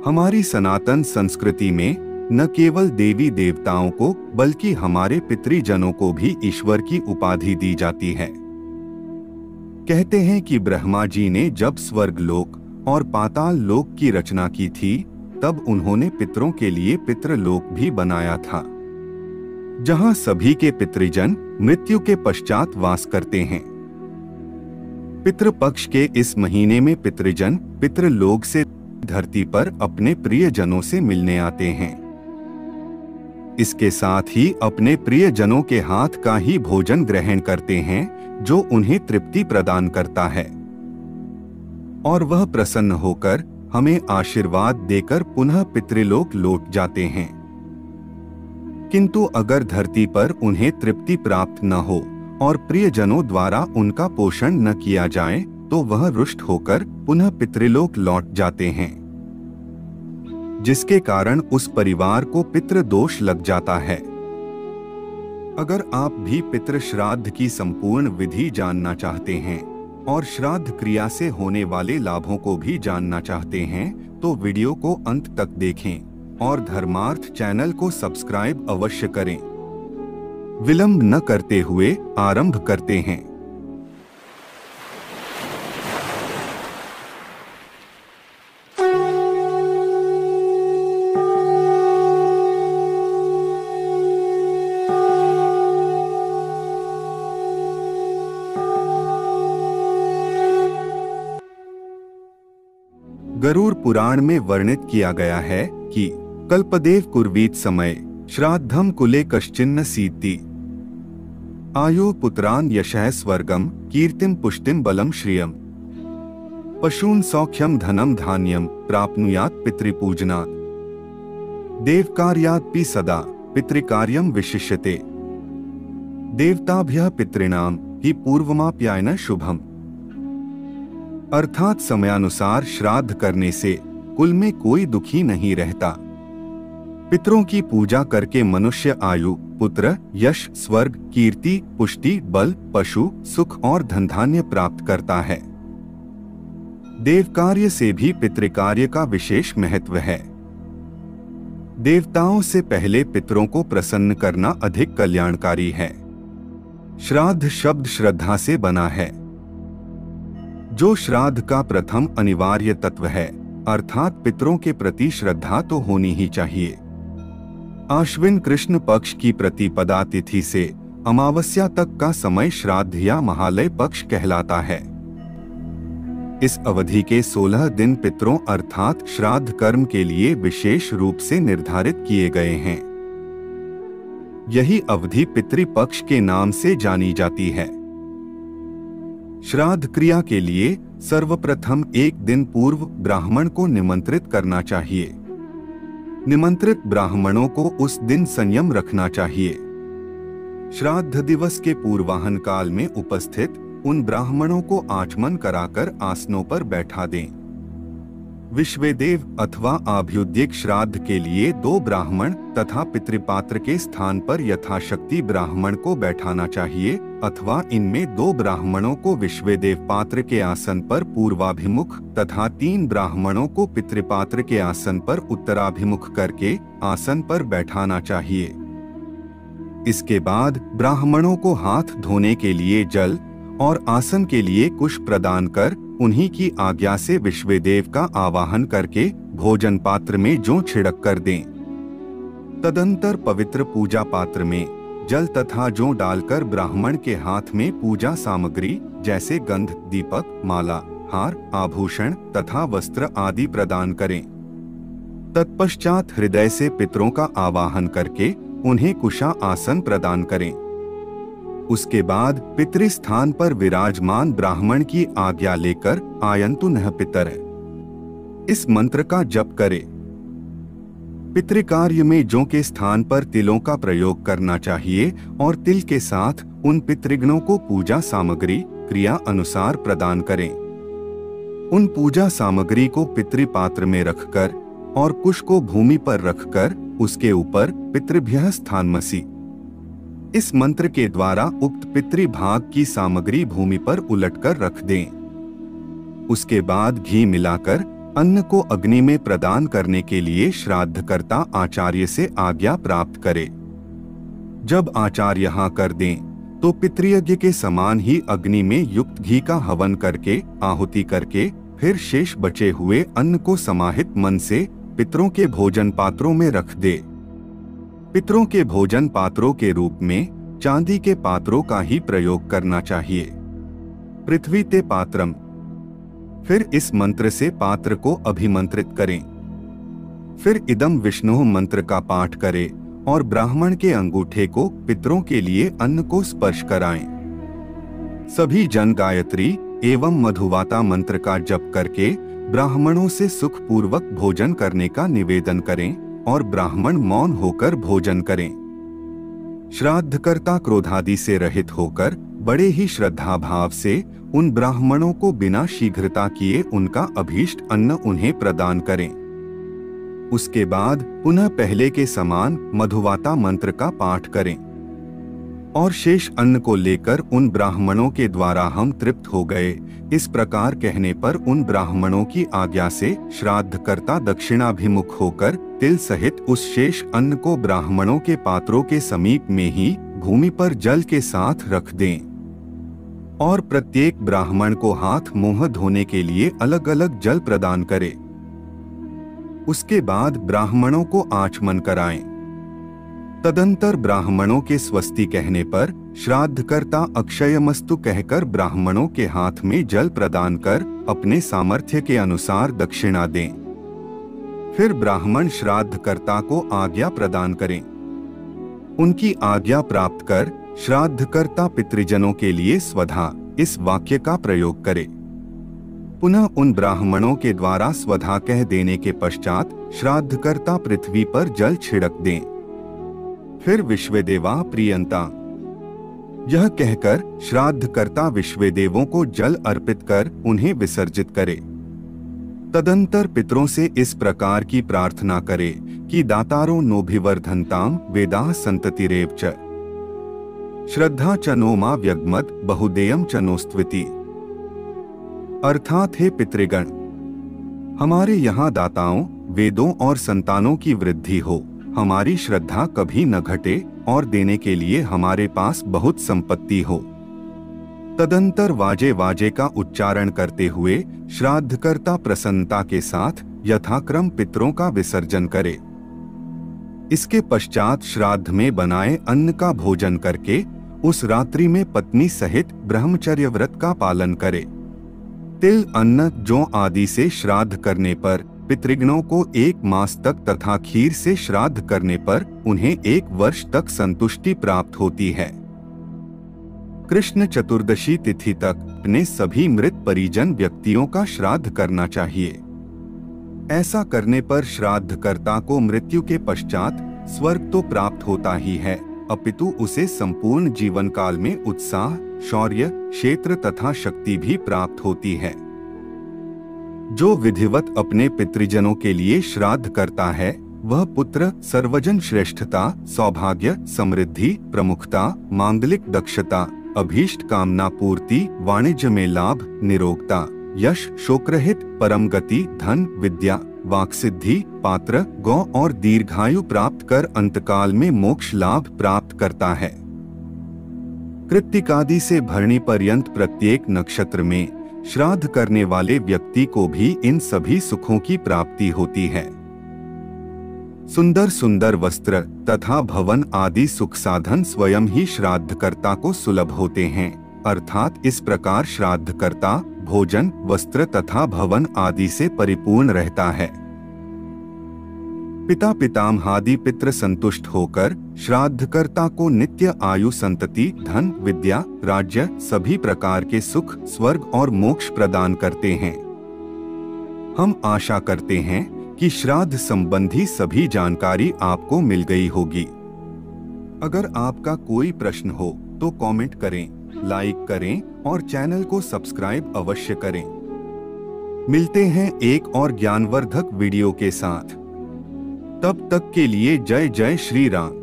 हमारी सनातन संस्कृति में न केवल देवी देवताओं को बल्कि हमारे पितृजनों को भी ईश्वर की उपाधि दी जाती है। कहते हैं कि ब्रह्मा जी ने जब स्वर्ग लोक और पाताल लोक की रचना की थी तब उन्होंने पितरों के लिए पितृलोक भी बनाया था, जहां सभी के पितृजन मृत्यु के पश्चात वास करते हैं। पितृपक्ष के इस महीने में पितृजन पितृलोक से धरती पर अपने प्रियजनों से मिलने आते हैं। इसके साथ ही अपने प्रियजनों के हाथ का ही भोजन ग्रहण करते हैं जो उन्हें तृप्ति प्रदान करता है, और वह प्रसन्न होकर हमें आशीर्वाद देकर पुनः पितृलोक लौट जाते हैं। किंतु अगर धरती पर उन्हें तृप्ति प्राप्त न हो और प्रियजनों द्वारा उनका पोषण न किया जाए तो वह रुष्ट होकर पुनः पितृलोक लौट जाते हैं, जिसके कारण उस परिवार को पितृदोष लग जाता है। अगर आप भी पितृ श्राद्ध की संपूर्ण विधि जानना चाहते हैं और श्राद्ध क्रिया से होने वाले लाभों को भी जानना चाहते हैं तो वीडियो को अंत तक देखें और धर्मार्थ चैनल को सब्सक्राइब अवश्य करें। विलंब न करते हुए आरंभ करते हैं। गरुड़ पुराण में वर्णित किया गया है कि कल्पदेव कुर्वीत समय श्राद्धम कुले कश्चिन्न सीति आयु पुत्रान यशः स्वर्गम कीर्तिम पुष्टिम बलम श्रियम पशून सौख्यम धनम धान्यम प्राप्नुयात् पितृपूजनात् देवकार्यात्पि सदा पितृकार्यम विशिष्यते देवताभ्यः पितॄणाम हि पूर्वमाप्यायन शुभम। अर्थात समयानुसार श्राद्ध करने से कुल में कोई दुखी नहीं रहता। पितरों की पूजा करके मनुष्य आयु, पुत्र, यश, स्वर्ग, कीर्ति, पुष्टि, बल, पशु, सुख और धनधान्य प्राप्त करता है। देवकार्य से भी पितृकार्य का विशेष महत्व है। देवताओं से पहले पितरों को प्रसन्न करना अधिक कल्याणकारी है। श्राद्ध शब्द श्रद्धा से बना है, जो श्राद्ध का प्रथम अनिवार्य तत्व है, अर्थात पितरों के प्रति श्रद्धा तो होनी ही चाहिए। आश्विन कृष्ण पक्ष की प्रतिपदा तिथि से अमावस्या तक का समय श्राद्ध या महालय पक्ष कहलाता है। इस अवधि के 16 दिन पितरों अर्थात श्राद्ध कर्म के लिए विशेष रूप से निर्धारित किए गए हैं। यही अवधि पितृपक्ष के नाम से जानी जाती है। श्राद्ध क्रिया के लिए सर्वप्रथम एक दिन पूर्व ब्राह्मण को निमंत्रित करना चाहिए। निमंत्रित ब्राह्मणों को उस दिन संयम रखना चाहिए। श्राद्ध दिवस के पूर्वाहन काल में उपस्थित उन ब्राह्मणों को आचमन कराकर आसनों पर बैठा दें। विश्वेदेव अथवा आभ्युदयिक श्राद्ध के लिए 2 ब्राह्मण तथा पितृपात्र के स्थान पर यथाशक्ति ब्राह्मण को बैठाना चाहिए, अथवा इनमें 2 ब्राह्मणों को विश्वेदेव पात्र के आसन पर पूर्वाभिमुख तथा 3 ब्राह्मणों को पितृपात्र के आसन पर उत्तराभिमुख करके आसन पर बैठाना चाहिए। इसके बाद ब्राह्मणों को हाथ धोने के लिए जल और आसन के लिए कुश प्रदान कर उन्हीं की आज्ञा से विश्वेदेव का आवाहन करके भोजन पात्र में जौ छिड़क कर दें। तदंतर पवित्र पूजा पात्र में जल तथा जौ डालकर ब्राह्मण के हाथ में पूजा सामग्री जैसे गंध, दीपक, माला, हार, आभूषण तथा वस्त्र आदि प्रदान करें। तत्पश्चात हृदय से पितरों का आवाहन करके उन्हें कुशा आसन प्रदान करें। उसके बाद पितृस्थान पर विराजमान ब्राह्मण की आज्ञा लेकर आयन्तु नः पितर इस मंत्र का जप करें। पितृकार्य में जौ के स्थान पर तिलों का प्रयोग करना चाहिए और तिल के साथ उन पितृगणों को पूजा सामग्री क्रिया अनुसार प्रदान करें। उन पूजा सामग्री को पितृपात्र में रखकर और कुश को भूमि पर रखकर उसके ऊपर पितृभ्यः स्थानमसि इस मंत्र के द्वारा उक्त पितृभाग की सामग्री भूमि पर उलटकर रख दें। उसके बाद घी मिलाकर अन्न को अग्नि में प्रदान करने के लिए श्राद्धकर्ता आचार्य से आज्ञा प्राप्त करे। जब आचार्य हाँ कर दें तो पितृयज्ञ के समान ही अग्नि में युक्त घी का हवन करके आहुति करके फिर शेष बचे हुए अन्न को समाहित मन से पितरों के भोजन पात्रों में रख दे। पितरों के भोजन पात्रों के रूप में चांदी के पात्रों का ही प्रयोग करना चाहिए। पृथ्वी ते पात्रम। फिर इस मंत्र से पात्र को अभिमंत्रित करें। फिर इदम विष्णु मंत्र का पाठ करें और ब्राह्मण के अंगूठे को पितरों के लिए अन्न को स्पर्श कराएं। सभी जन गायत्री एवं मधुवाता मंत्र का जप करके ब्राह्मणों से सुख पूर्वक भोजन करने का निवेदन करें और ब्राह्मण मौन होकर भोजन करें। श्राद्धकर्ता क्रोधादि से रहित होकर बड़े ही श्रद्धा भाव से उन ब्राह्मणों को बिना शीघ्रता किए उनका अभीष्ट अन्न उन्हें प्रदान करें। उसके बाद पुनः पहले के समान मधुवाता मंत्र का पाठ करें और शेष अन्न को लेकर उन ब्राह्मणों के द्वारा हम तृप्त हो गए, इस प्रकार कहने पर उन ब्राह्मणों की आज्ञा से श्राद्धकर्ता दक्षिणाभिमुख होकर तिल सहित उस शेष अन्न को ब्राह्मणों के पात्रों के समीप में ही भूमि पर जल के साथ रख दें और प्रत्येक ब्राह्मण को हाथ मुंह धोने के लिए अलग अलग जल प्रदान करें। उसके बाद ब्राह्मणों को आचमन कराएं। तदंतर ब्राह्मणों के स्वस्ति कहने पर श्राद्धकर्ता अक्षयमस्तु कहकर ब्राह्मणों के हाथ में जल प्रदान कर अपने सामर्थ्य के अनुसार दक्षिणा दें। फिर ब्राह्मण श्राद्धकर्ता को आज्ञा प्रदान करें। उनकी आज्ञा प्राप्त कर श्राद्धकर्ता पितृजनों के लिए स्वधा इस वाक्य का प्रयोग करे। पुनः उन ब्राह्मणों के द्वारा स्वधा कह देने के पश्चात श्राद्धकर्ता पृथ्वी पर जल छिड़क दें। फिर विश्वदेवा प्रियंता यह कहकर श्राद्धकर्ता विश्वदेवों को जल अर्पित कर उन्हें विसर्जित करे। तदंतर पितरों से इस प्रकार की प्रार्थना करे कि दातारो नोभिवर्धनताम वेदाः संततिरेव च श्रद्धा च नो मा व्यगमत बहुदेयम च नोस्त्विति। अर्थात हे पितृगण, हमारे यहाँ दाताओं, वेदों और संतानों की वृद्धि हो, हमारी श्रद्धा कभी न घटे और देने के लिए हमारे पास बहुत संपत्ति हो। तदंतर वाजे वाजे का उच्चारण करते हुए श्राद्धकर्ता प्रसन्नता के साथ यथाक्रम पितरों का विसर्जन करे। इसके पश्चात श्राद्ध में बनाए अन्न का भोजन करके उस रात्रि में पत्नी सहित ब्रह्मचर्य व्रत का पालन करे। तिल, अन्न, जौ आदि से श्राद्ध करने पर पितृगणों को 1 मास तक तथा खीर से श्राद्ध करने पर उन्हें 1 वर्ष तक संतुष्टि प्राप्त होती है। कृष्ण चतुर्दशी तिथि तक अपने सभी मृत परिजन व्यक्तियों का श्राद्ध करना चाहिए। ऐसा करने पर श्राद्धकर्ता को मृत्यु के पश्चात स्वर्ग तो प्राप्त होता ही है, अपितु उसे संपूर्ण जीवन काल में उत्साह, शौर्य, क्षेत्र तथा शक्ति भी प्राप्त होती है। जो विधिवत अपने पितृजनों के लिए श्राद्ध करता है वह पुत्र, सर्वजन श्रेष्ठता, सौभाग्य, समृद्धि, प्रमुखता, मांगलिक दक्षता, अभीष्ट कामना पूर्ति, वाणिज्य में लाभ, निरोगता, यश, शोकरहित परम गति, धन, विद्या, वाक्सिद्धि, पात्र, गौ और दीर्घायु प्राप्त कर अंतकाल में मोक्ष लाभ प्राप्त करता है। कृत्तिकादि से भरणी पर्यंत प्रत्येक नक्षत्र में श्राद्ध करने वाले व्यक्ति को भी इन सभी सुखों की प्राप्ति होती है। सुंदर सुंदर वस्त्र तथा भवन आदि सुख साधन स्वयं ही श्राद्धकर्ता को सुलभ होते हैं, अर्थात इस प्रकार श्राद्धकर्ता भोजन, वस्त्र तथा भवन आदि से परिपूर्ण रहता है। पिता पितामहादि पितृ संतुष्ट होकर श्राद्धकर्ता को नित्य आयु, संतति, धन, विद्या, राज्य, सभी प्रकार के सुख, स्वर्ग और मोक्ष प्रदान करते हैं। हम आशा करते हैं कि श्राद्ध संबंधी सभी जानकारी आपको मिल गई होगी। अगर आपका कोई प्रश्न हो तो कमेंट करें, लाइक करें और चैनल को सब्सक्राइब अवश्य करें। मिलते हैं एक और ज्ञानवर्धक वीडियो के साथ। तब तक के लिए जय जय श्री राम।